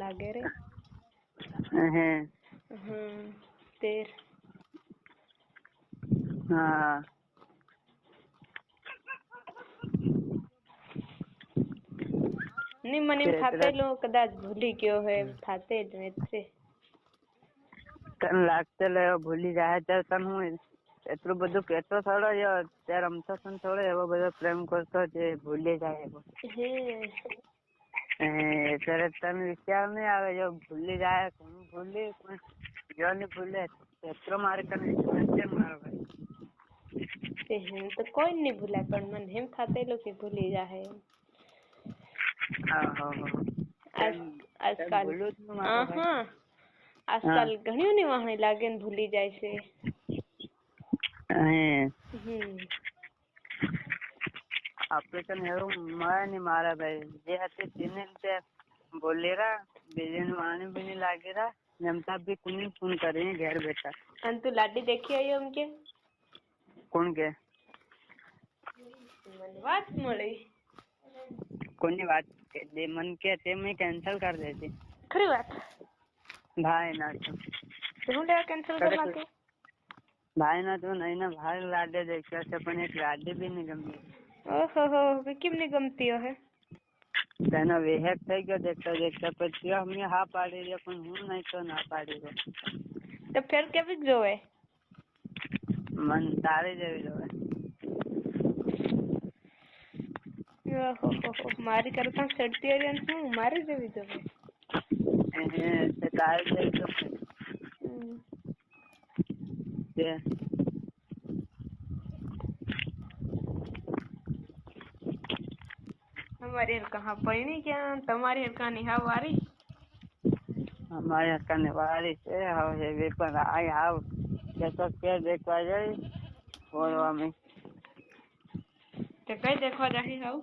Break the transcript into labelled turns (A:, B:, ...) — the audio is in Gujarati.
A: लागे रे। तेर
B: हाँ
A: नहीं मने थाते लो कदाच भूली गयो है थाते ज ने छे
B: तन लागते ले भूली जाए तो तन हूँ એટલું બધું કેતો થોડો ત્યારે રમતો પણ થોડો એવો બધો પ્રેમ કરતો જે ભૂલી જાય એવો ત્યારે તને વિચાર નહીં આવે જો ભૂલી જાય હું ભૂલી પણ જો નહીં ભૂલે એટલો મારે કને વિશ્વાસ મારો ભાઈ
A: તો કોઈ नहीं भूला पर मन हेम थाते लो कि भूली जाए आजकल आजकल घणियों ने वहां लागे ने भूली जाए से
B: આપણે કને એવું મળે નહીં મારા ભાઈ જે હતી તેને તે બોલેરા બીજાને વાણી બી નહીં લાગેરા જમતા બી કોને ફોન કરીને ઘેર બેઠા
A: અને તું લાડી દેખી આવ્યો એમ કે
B: કોણ કે
A: મને વાત મળી
B: કોની વાત દે મન કે તે મેં કેન્સલ કરી દેતી
A: ખરી વાત
B: ભાઈ ના
A: તો હું લેવા કેન્સલ કરવા કે
B: ભાઈ ના તો નહીં ના ભાઈ લાડે દેખ્યા છે પણ એક લાડે બી નહીં ગમતી
A: ઓહો કેમ નહીં ગમતી હે
B: તેનો વિહેક થઈ ગયો દેખતા દેખતા પછી અમે હા પાડી દે પણ હું નહીં તો ના પાડી દો
A: તો ફેર કેવી જોવે
B: મન તારે જેવી જોવે
A: ઓહો મારી કરતા સડતી હરિયન હું મારી જેવી જોવે
B: તારે જેવી જોવે
A: हमारे कहाँ पड़ी क्या तुम्हारे कहानी हाँ वारी
B: हमारे कने वारी से હવે વેપાર આય આવ કેતો કે દેખવા જાય બોલવા મે
A: તે કઈ દેખવા જાહી હાવ